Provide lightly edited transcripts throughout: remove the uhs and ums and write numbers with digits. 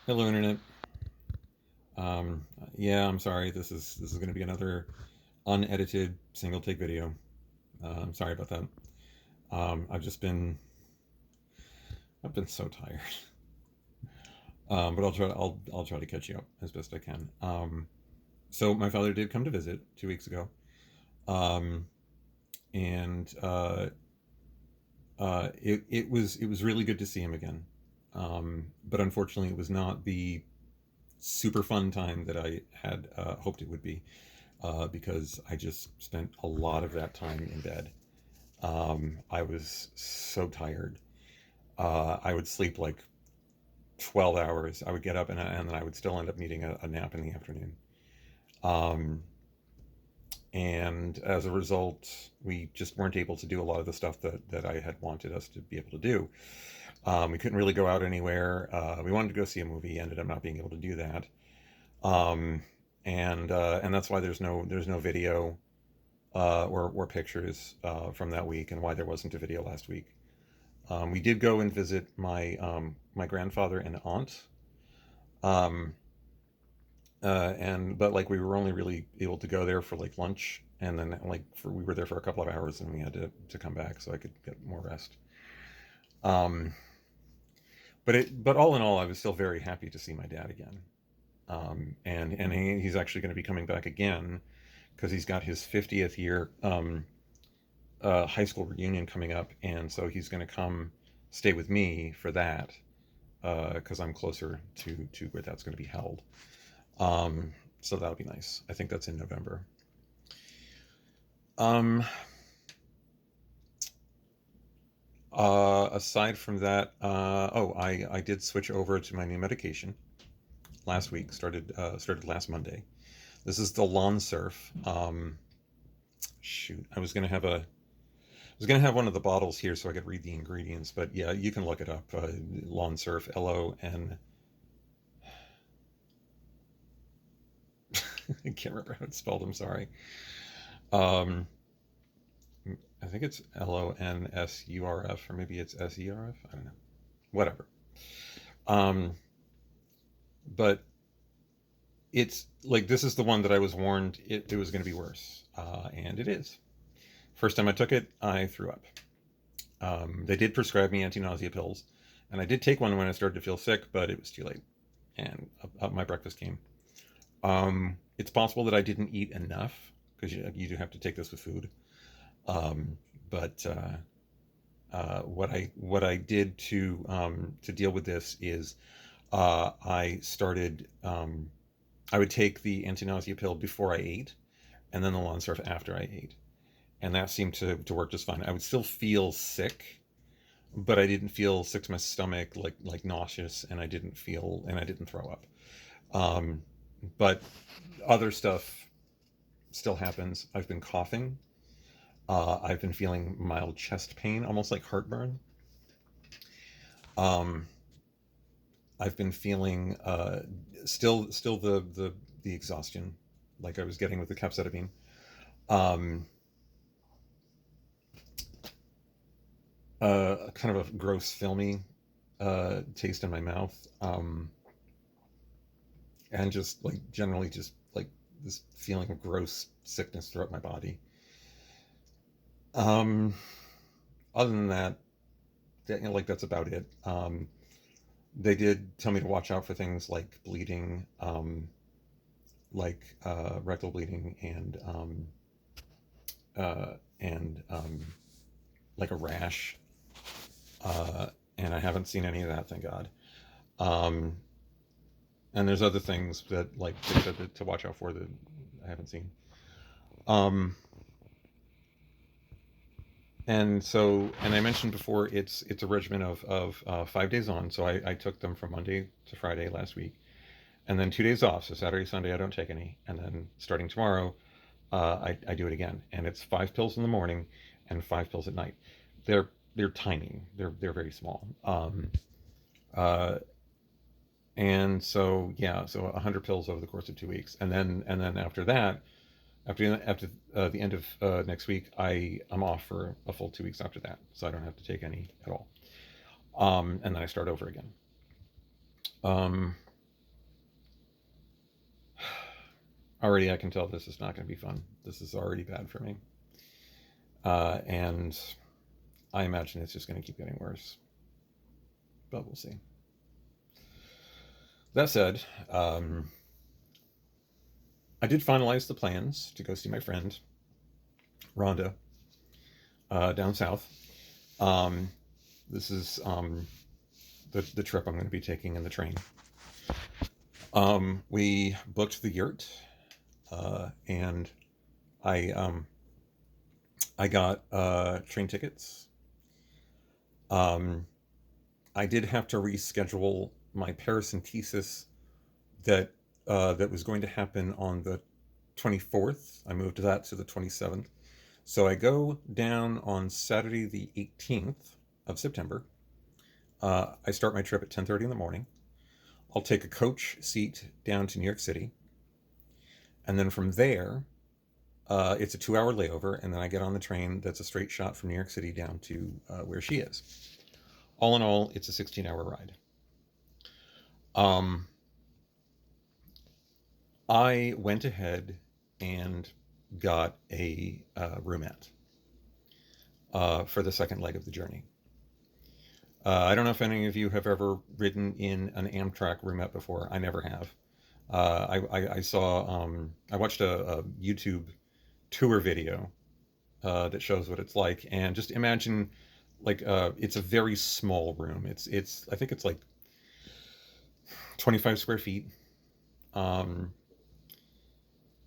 Hello, internet. Um, yeah, I'm sorry. This is going to be another unedited single take video. I'm sorry about that. I've been so tired. But I'll try to catch you up as best I can. So my father did come to visit 2 weeks ago, um, and it was really good to see him again. But unfortunately, it was not the super fun time that I had hoped it would be. Because I just spent a lot of that time in bed. I was so tired. I would sleep like 12 hours. I would get up and then I would still end up needing a nap in the afternoon. Um, and as a result, we just weren't able to do a lot of the stuff that I had wanted us to be able to do. We couldn't really go out anywhere. We wanted to go see a movie, ended up not being able to do that. Um, and that's why there's no video or pictures from that week, and why there wasn't a video last week. We did go and visit my grandfather and aunt, um, and but like we were only really able to go there for like lunch, and then we were there for a couple of hours, and we had to come back so I could get more rest. Um, but all in all, I was still very happy to see my dad again. He's actually going to be coming back again because he's got his 50th year high school reunion coming up, and so he's going to come stay with me for that because I'm closer to where that's going to be held. So that'll be nice. I think that's in November. Um, Aside from that, I did switch over to my new medication last week. Started last Monday. This is the Lawn Surf. Shoot, I was gonna have one of the bottles here so I could read the ingredients, but yeah, you can look it up. Lawn Surf, Lon. I can't remember how it's spelled. I'm sorry. Um, I think it's Lonsurf, or maybe it's Serf. I don't know. Whatever. Um, but it's like this is the one that I was warned it was going to be worse, and it is. First time I took it, I threw up. They did prescribe me anti-nausea pills, and I did take one when I started to feel sick, but it was too late, and up my breakfast came. It's possible that I didn't eat enough because you do have to take this with food. Um, but what I did to deal with this is I started I would take the anti-nausea pill before I ate, and then the lawn surf after I ate, and that seemed to work just fine. I would still feel sick, but I didn't feel sick to my stomach, like nauseous, and I didn't throw up. Um, but other stuff still happens. I've been coughing. I've been feeling mild chest pain, almost like heartburn. Um, I've been feeling still the exhaustion, like I was getting with the capsaicin. Um, Kind of a gross, filmy taste in my mouth, and just like generally just like this feeling of gross sickness throughout my body. Um, Other than that, like that's about it. They did tell me to watch out for things like bleeding, like rectal bleeding, and like a rash. Uh, and I haven't seen any of that, thank God. Um, and there's other things that like they said to watch out for that I haven't seen. Um, and I mentioned before, it's a regimen of 5 days on. So I took them from Monday to Friday last week, and then 2 days off. So Saturday, Sunday, I don't take any, and then starting tomorrow, I do it again, and it's 5 pills in the morning and 5 pills at night. They're tiny. They're very small. Uh, and so yeah, so 100 pills over the course of 2 weeks, and then after that, after the end of next week, I'm off for a full 2 weeks after that, so I don't have to take any at all. And then I start over again. Um, already I can tell this is not going to be fun. This is already bad for me. And I imagine it's just going to keep getting worse. But we'll see. That said, I did finalize the plans to go see my friend Rhonda down south. Um, this is the trip I'm going to be taking in the train. We booked the yurt, and I got train tickets. Um, I did have to reschedule my paracentesis that was going to happen on the 24th. I moved that to the 27th. So I go down on Saturday the 18th of September. I start my trip at 10:30 in the morning. I'll take a coach seat down to New York City, and then from there, it's a 2-hour layover, and then I get on the train that's a straight shot from New York City down to where she is. All in all, it's a 16-hour ride. Um, I went ahead and got a roomette for the second leg of the journey. I don't know if any of you have ever ridden in an Amtrak roomette before. I never have. I saw, I watched a YouTube tour video that shows what it's like, and just imagine like it's a very small room. It's I think it's like 25 square feet, um,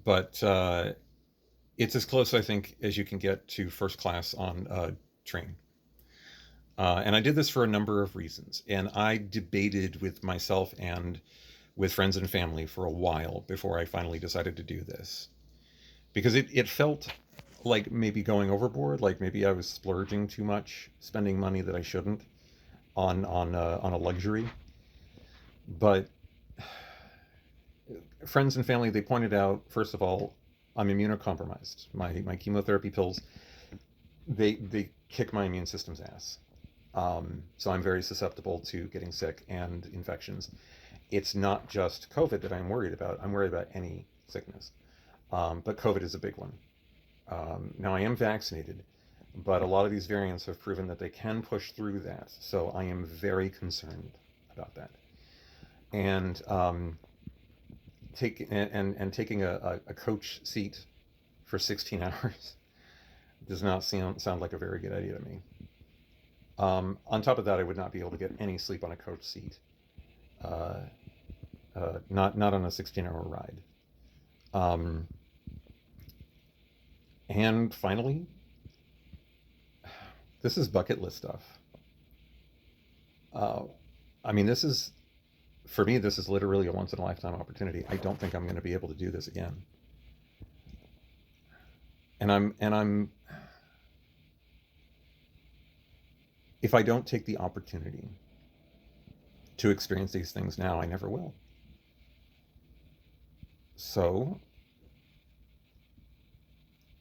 but it's as close I think as you can get to first class on a train. And I did this for a number of reasons, and I debated with myself and with friends and family for a while before I finally decided to do this, because it felt like maybe going overboard, like maybe I was splurging too much, spending money that I shouldn't on a luxury. But friends and family, they pointed out, first of all, I'm immunocompromised. My chemotherapy pills, they kick my immune system's ass. So I'm very susceptible to getting sick and infections. It's not just COVID that I'm worried about. I'm worried about any sickness. But COVID is a big one. Now I am vaccinated, but a lot of these variants have proven that they can push through that. So I am very concerned about that. And taking a coach seat for 16 hours does not sound like a very good idea to me. On top of that, I would not be able to get any sleep on a coach seat. Uh, not on a 16-hour ride. Um, and finally, this is bucket list stuff. Uh, I mean, this is for me. This is literally a once in a lifetime opportunity. I don't think I'm going to be able to do this again. And I'm if I don't take the opportunity to experience these things now, I never will. So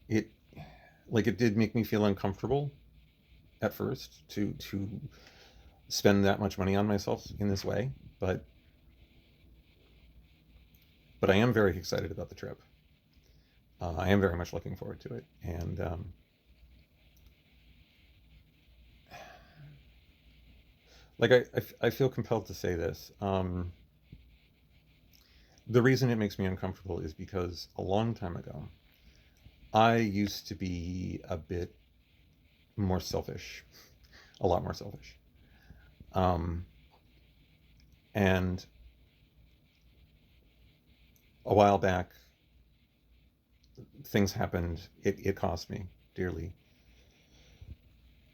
it it did make me feel uncomfortable at first to spend that much money on myself in this way, but I am very excited about the trip. I am very much looking forward to it, and I feel compelled to say this. The reason it makes me uncomfortable is because a long time ago, I used to be a bit more selfish, a lot more selfish. Um, and a while back, things happened. It cost me dearly,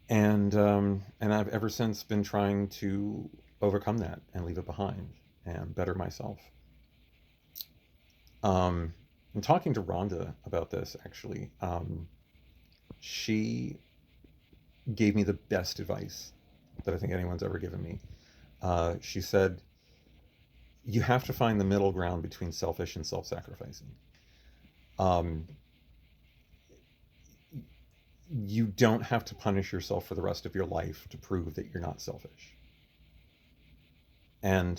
and I've ever since been trying to overcome that and leave it behind and better myself. I'm talking to Rhonda about this actually. She gave me the best advice that I think anyone's ever given me. She said, you have to find the middle ground between selfish and self sacrificing. Um, you don't have to punish yourself for the rest of your life to prove that you're not selfish. And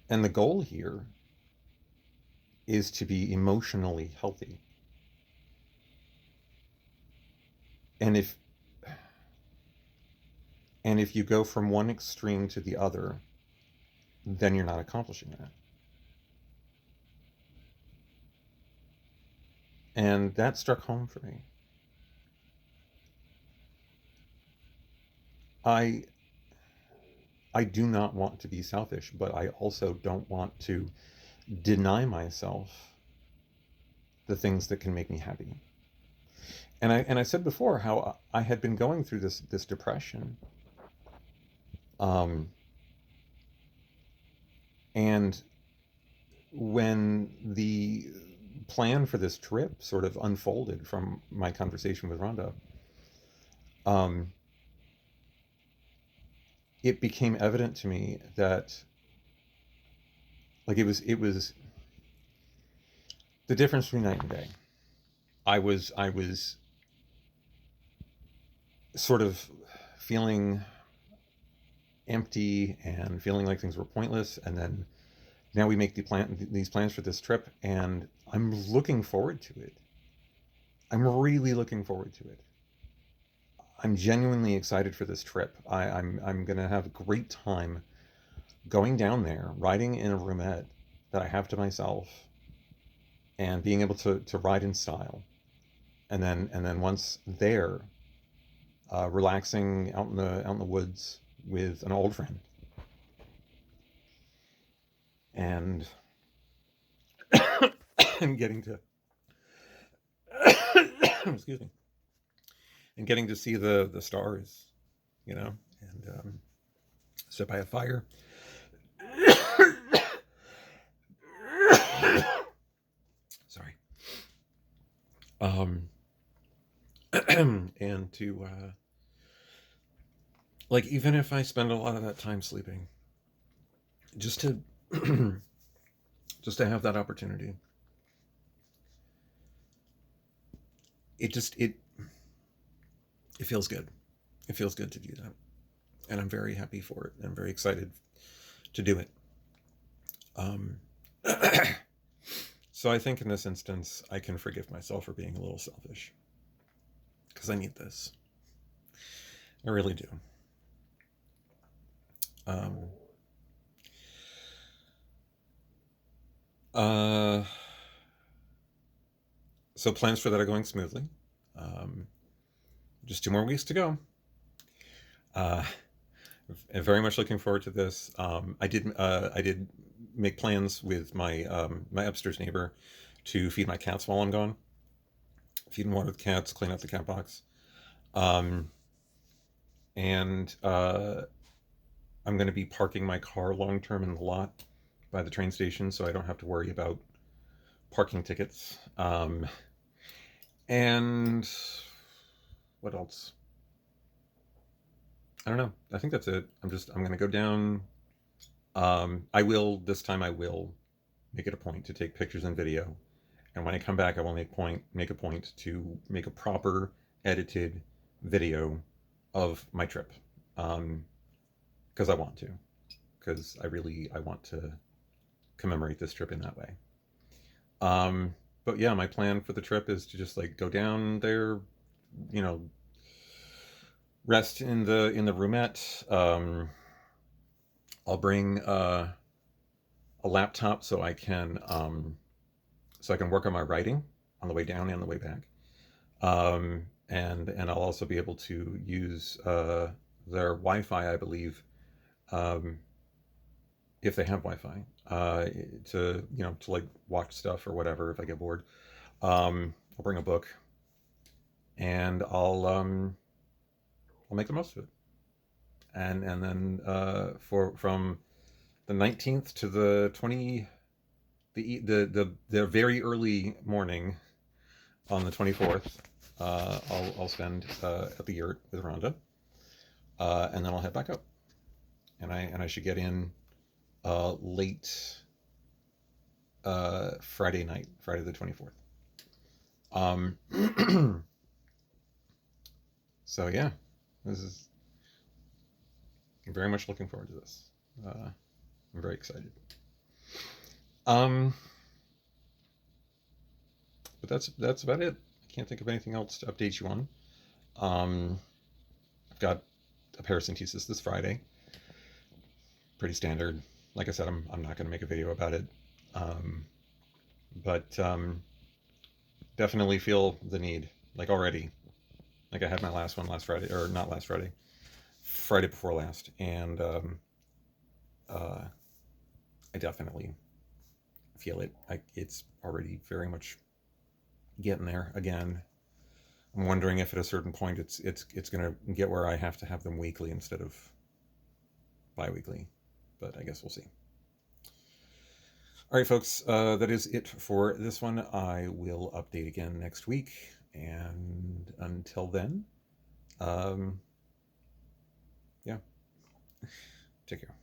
the goal here is to be emotionally healthy. And if you go from one extreme to the other, then you're not accomplishing that. And that struck home for me. I I do not want to be selfish, but I also don't want to deny myself the things that can make me happy. And I said before how I had been going through this depression, um, and when the plan for this trip sort of unfolded from my conversation with Rhonda, um, it became evident to me that, like, it was the difference between night and day. I was sort of feeling empty and feeling like things were pointless, and then now we make these plans for this trip, and I'm looking forward to it. I'm really looking forward to it. I'm genuinely excited for this trip. I'm gonna have a great time going down there, riding in a roomette that I have to myself, and being able to ride in style. And then once there, relaxing out in the woods with an old friend, and and getting to excuse me, and getting to see the stars, you know, and sit by a fire. Sorry. Um, and to like, even if I spend a lot of that time sleeping, just to just to have that opportunity, it feels good. It feels good to do that, and I'm very happy for it. I'm very excited to do it. Um, so I think in this instance, I can forgive myself for being a little selfish because I need this. I really do. Um, uh, so plans for that are going smoothly. Um, just 2 more weeks to go. Uh, I'm very much looking forward to this. I did make plans with my upstairs neighbor to feed my cats while I'm gone. Feed and water the cats, clean out the cat box, um, and I'm going to be parking my car long term in the lot by the train station, so I don't have to worry about parking tickets. And what else? I don't know. I think that's it. I'm gonna go down. I will this time. I will make it a point to take pictures and video. And when I come back, I will make a point to make a proper edited video of my trip, because I want to, because I want to commemorate this trip in that way. Um, but yeah, my plan for the trip is to just like go down there, you know, rest in the roomette. I'll bring a laptop so I can work on my writing on the way down and the way back. And I'll also be able to use their Wi-Fi, I believe, um, if they have Wi-Fi, to like watch stuff or whatever if I get bored. I'll bring a book, and I'll make the most of it. And then for from the 19th to the 20 the very early morning on the 24th, I'll spend at the yurt with Rhonda, and then I'll head back up, and I should get in late Friday night, Friday the 24th. Um, so yeah, this is I'm very much looking forward to this. I'm very excited. Um, But that's about it. I can't think of anything else to update you on. Um, I've got a paracentesis this Friday. Pretty standard. Like I said, I'm not going to make a video about it. Um, but definitely feel the need, like already. Like I had my last one last Friday, or not last Friday, Friday before last, and uh, I definitely feel it. It's already very much getting there again. I'm wondering if at a certain point it's going to get where I have to have them weekly instead of bi-weekly, but I guess we'll see. All right, folks, that is it for this one. I will update again next week, and until then, um, yeah, take care.